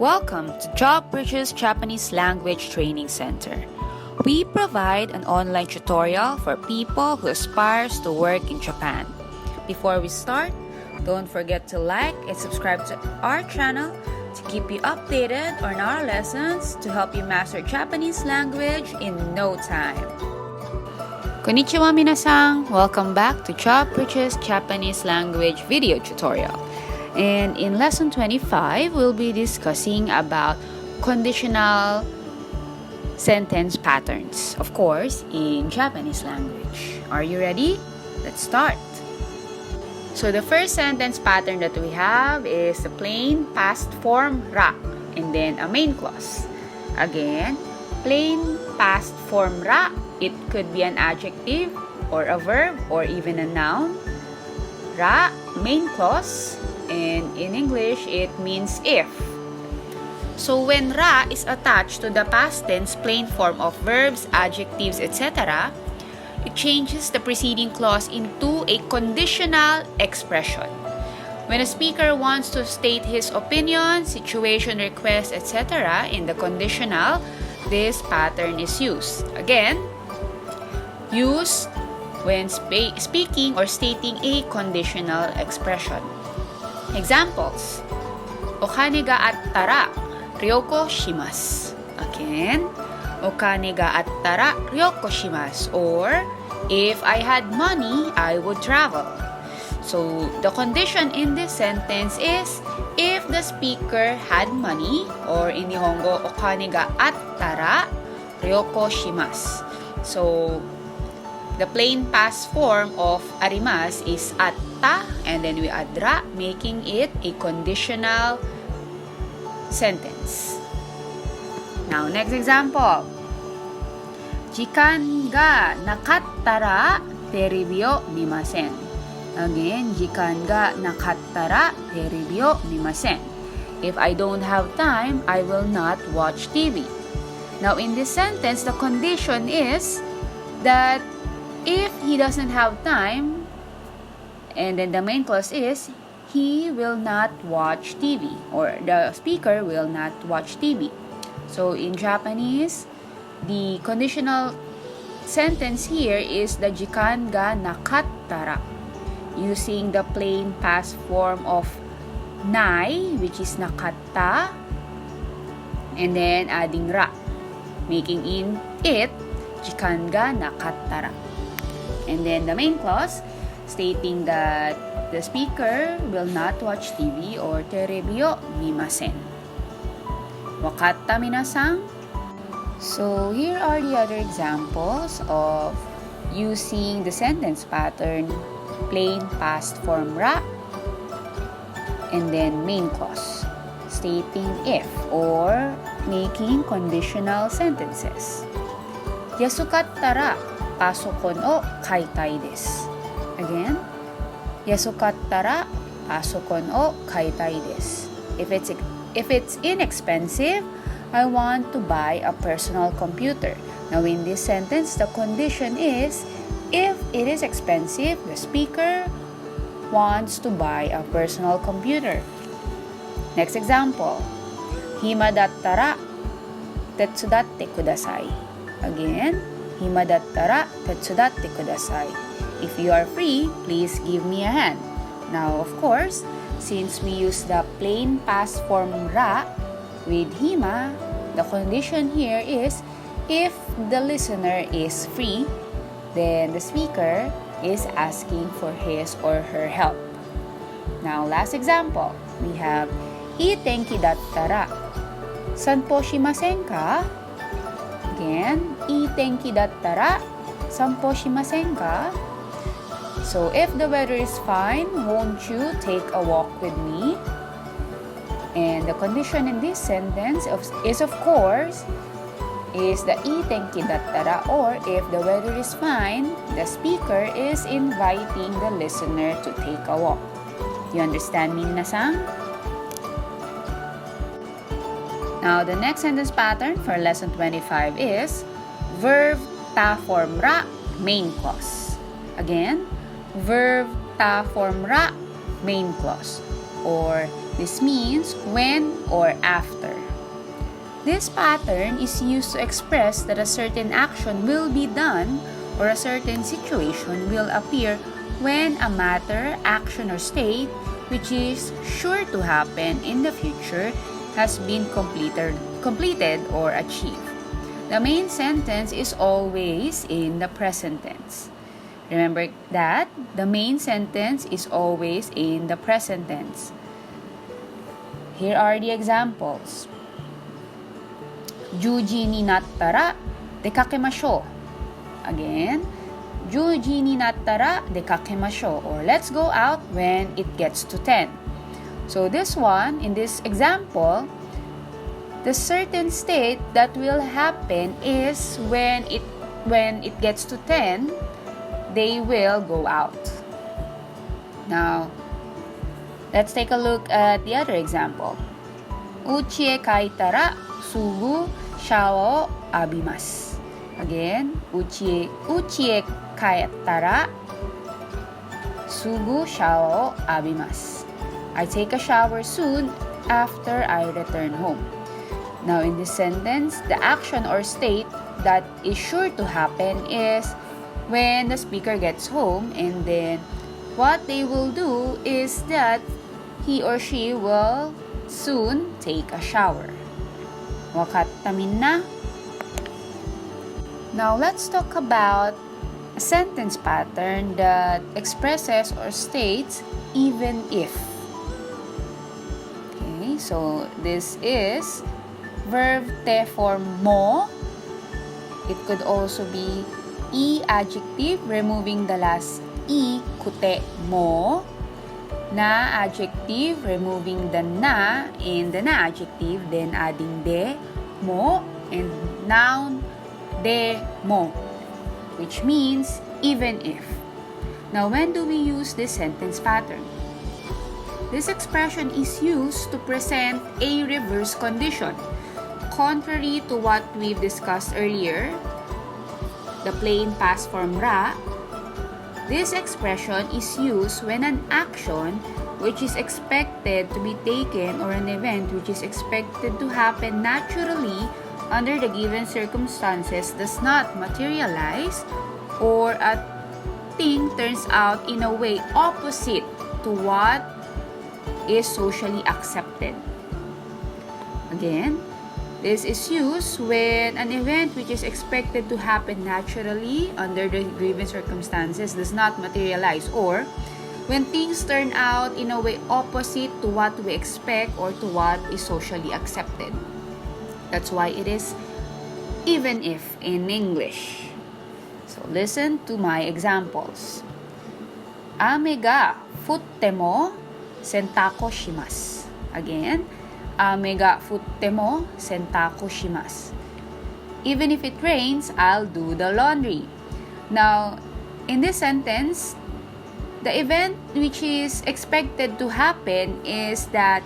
Welcome to Job Bridges Japanese Language Training Center. We provide an online tutorial for people who aspires to work in Japan. Before we start, don't forget to like and subscribe to our channel to keep you updated on our lessons to help you master Japanese language in no time. Konnichiwa minasan! Welcome back to Job Bridges Japanese Language video tutorial. And in lesson 25, we'll be discussing about conditional sentence patterns, of course, in Japanese language. Are you ready? Let's start. So the first sentence pattern that we have is the plain past form ra and then a main clause. Again, plain past form ra, it could be an adjective or a verb or even a noun. Ra, main clause. And in English, it means if. So when ra is attached to the past tense plain form of verbs, adjectives, etc., it changes the preceding clause into a conditional expression. When a speaker wants to state his opinion, situation, request, etc. in the conditional, this pattern is used. Again, used when speaking or stating a conditional expression. Examples: Okane ga attara ryoko shimasu. Again, okane ga attara ryoko shimasu. Or, if I had money, I would travel. So, the condition in this sentence is if the speaker had money, or in Nihongo, okane ga attara ryoko shimasu. So, the plain past form of arimasu is atta, and then we add ra, making it a conditional sentence. Now, next example. Jikan ga nakattara terebi o mimasen. Again, jikan ga nakattara terebi o mimasen. If I don't have time, I will not watch TV. Now, in this sentence, the condition is that if he doesn't have time, and then the main clause is he will not watch TV, or the speaker will not watch TV. So in Japanese, the conditional sentence here is the jikan ga nakattara, using the plain past form of nai, which is nakatta, and then adding ra, making it jikan ga nakattara. And then the main clause stating that the speaker will not watch TV or terebi o mimasen. Wakatta minasan? So here are the other examples of using the sentence pattern plain past form ra and then main clause stating if or making conditional sentences. Yasukattara pasokon o kaitai desu. Again, yasukattara pasokon o kaitai desu. If it's inexpensive, I want to buy a personal computer. Now in this sentence, the condition is if it is expensive, the speaker wants to buy a personal computer. Next example. Hima dattara tetsudatte kudasai. Again, hima dattara tetsudatte kudasai. If you are free, please give me a hand. Now, of course, since we use the plain past form ra with hima, the condition here is if the listener is free, then the speaker is asking for his or her help. Now, last example, we have ii tenki dattara sanpo shimasen ka? Again, ii tenki dattara sanpo shimasen ka? So, if the weather is fine, won't you take a walk with me? And the condition in this sentence is of course is the ii tenki dattara, or if the weather is fine, the speaker is inviting the listener to take a walk. You understand me, minasan? Now, the next sentence pattern for lesson 25 is verb ta form ra, main clause. Again, verb ta form ra, main clause. Or This means when or after. This pattern is used to express that a certain action will be done or a certain situation will appear when a matter, action, or state which is sure to happen in the future has been completed or achieved. The main sentence is always in the present tense. Remember that the main sentence is always in the present tense. Here are the examples. Juji ni nattara dekakemasho. Again, Juji ni nattara dekakemasho, or let's go out when it gets to 10. So this one, in this example, the certain state that will happen is when it gets to 10, they will go out. Now, let's take a look at the other example. Uchie kaitara sugu shawa o abimasu. Again, uchie kaitara sugu shawa o abimasu. I take a shower soon after I return home. Now, in this sentence, the action or state that is sure to happen is when the speaker gets home, and then what they will do is that he or she will soon take a shower. Wakatta minna? Now, let's talk about a sentence pattern that expresses or states even if. Okay, so this is verb te form mo. It could also be e adjective, removing the last e, kute mo. Na adjective, removing the na in the na adjective, then adding de, mo, and noun, de, mo, which means even if. Now, when do we use this sentence pattern? This expression is used to present a reverse condition. Contrary to what we've discussed earlier, the plain past form ra, this expression is used when an action which is expected to be taken or an event which is expected to happen naturally under the given circumstances does not materialize, or a thing turns out in a way opposite to what is socially accepted. Again, this is used when an event which is expected to happen naturally under the given circumstances does not materialize, or when things turn out in a way opposite to what we expect or to what is socially accepted. That's why it is even if in English. So listen to my examples. Ame ga futte mo sentako shimasu. Again, ame ga futte mo sentako shimasu. Even if it rains, I'll do the laundry. Now, in this sentence, the event which is expected to happen is that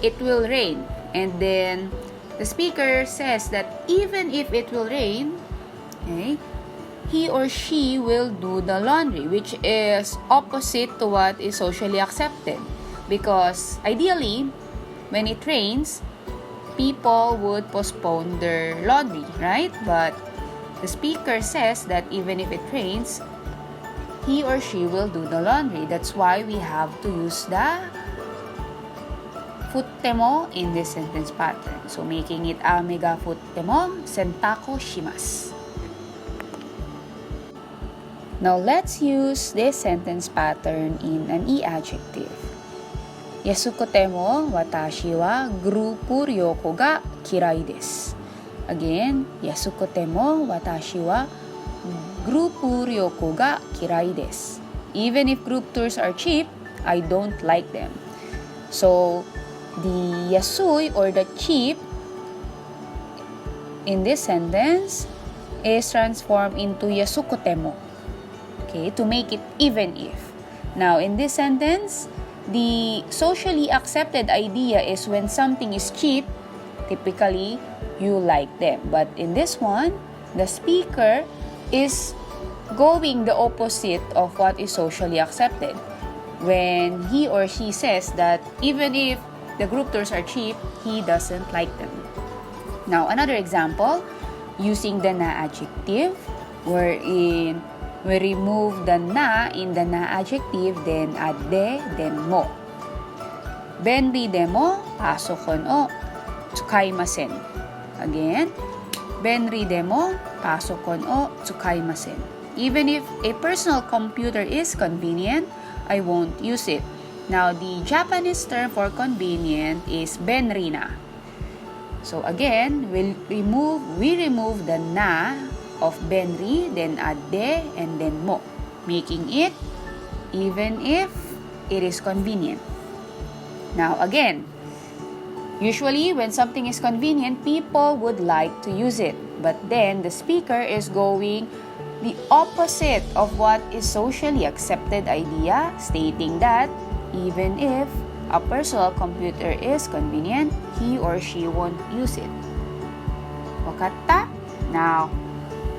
it will rain. And then the speaker says that even if it will rain, okay, he or she will do the laundry, which is opposite to what is socially accepted. Because ideally, when it rains, people would postpone their laundry, right? But the speaker says that even if it rains, he or she will do the laundry. That's why we have to use the futte mo in this sentence pattern. So making it ame ga futte mo sentako shimasu. Now let's use this sentence pattern in an e adjective. Yasukote mo watashi wa grupu ryoko ga kirai desu. Again, yasukote mo watashi wa grupu ryoko ga kirai desu. Even if group tours are cheap, I don't like them. So, the yasui or the cheap in this sentence is transformed into yasukote mo. Okay, to make it even if. Now, in this sentence, the socially accepted idea is when something is cheap, typically, you like them. But in this one, the speaker is going the opposite of what is socially accepted. When he or she says that even if the group tours are cheap, he doesn't like them. Now, another example, using the na adjective, wherein we remove the na in the na adjective, then add de, then mo. Benri demo, pasokon o tsukaimasen. Again, benri demo, pasokon o tsukaimasen. Even if a personal computer is convenient, I won't use it. Now, the Japanese term for convenient is benri na. So again, we remove the na of benri, then add de, and then mo, making it even if it is convenient. Now again, usually when something is convenient, people would like to use it. But then the speaker is going the opposite of what is socially accepted idea, stating that even if a personal computer is convenient, he or she won't use it. Wakatta? Now,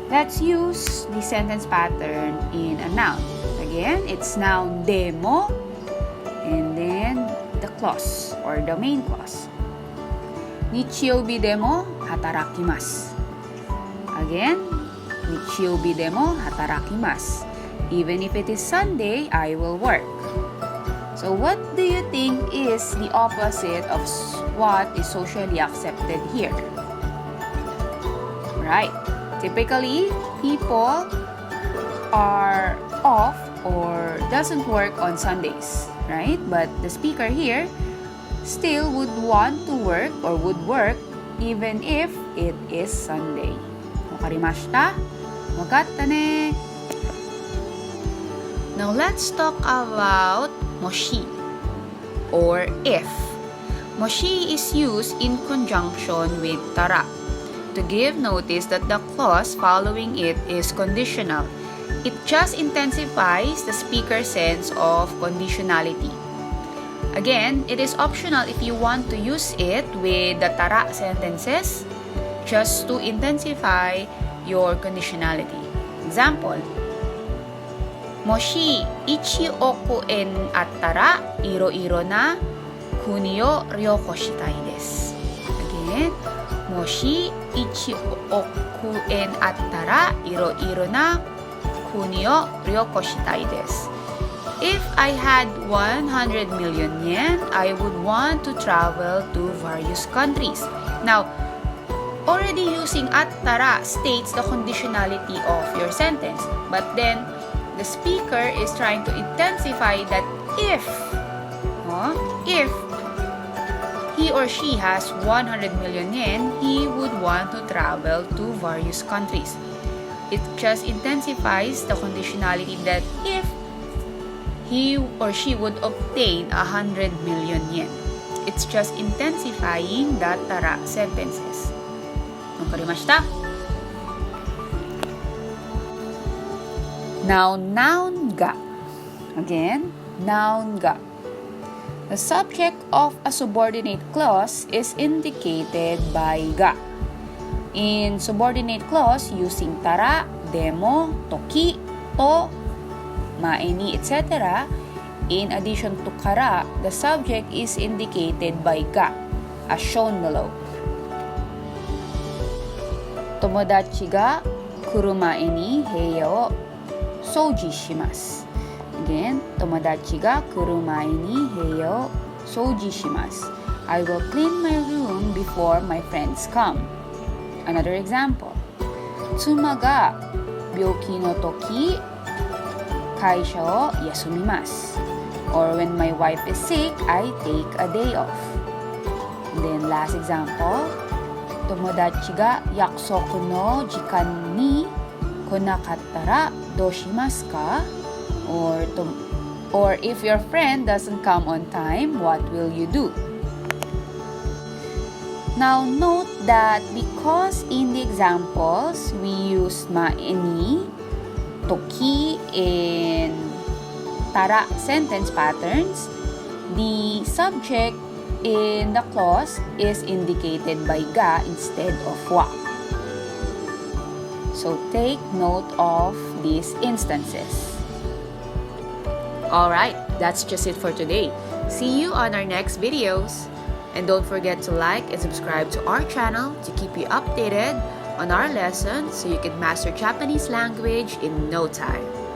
let's use the sentence pattern in a noun. Again, it's noun demo, and then the clause or the main clause. Nichiyoubi demo hatarakimasu. Again, nichiyoubi demo hatarakimasu. Even if it is Sunday, I will work. So what do you think is the opposite of what is socially accepted here? Right. Typically, people are off or doesn't work on Sundays, right? But the speaker here still would want to work or would work even if it is Sunday. Wakarimashita? Wakatta ne? Now let's talk about moshi or if. Moshi is used in conjunction with tara to give notice that the clause following it is conditional. It just intensifies the speaker's sense of conditionality. Again, it is optional if you want to use it with the tara sentences just to intensify your conditionality. Example, Moshi ichi oku en attara iro-iro na kuni o ryoko shitai desu. Again, Moshi ichi oku en attara iro-iro na kuni o ryoko shitai desu. If I had 100 million yen, I would want to travel to various countries. Now, already using attara states the conditionality of your sentence. But then, the speaker is trying to intensify that if he or she has 100 million yen, he would want to travel to various countries. It just intensifies the conditionality that if he or she would obtain 100 million yen. It's just intensifying the tara sentences. Wakarimashita? Now, noun ga. Again, noun ga. The subject of a subordinate clause is indicated by ga. In subordinate clause, using tara, demo, toki, to, maeni, etc., in addition to kara, the subject is indicated by ga, as shown below. Tomodachi ga kurumae ni heiya o souji shimasu. Again, tomodachi ga kurumae ni heiya o souji shimasu. I will clean my room before my friends come. Another example. Tsuma ga byouki no toki kaisha o yasumimasu. Or when my wife is sick, I take a day off. And then last example. Tomodachi ga yakusoku no jikan ni konakattara dou shimasu ka? Or if your friend doesn't come on time, what will you do? Now note that because in the examples we use maeni, toki, and tara sentence patterns, the subject in the clause is indicated by ga instead of wa. So take note of these instances. Alright, that's just it for today. See you on our next videos. And don't forget to like and subscribe to our channel to keep you updated on our lessons so you can master Japanese language in no time.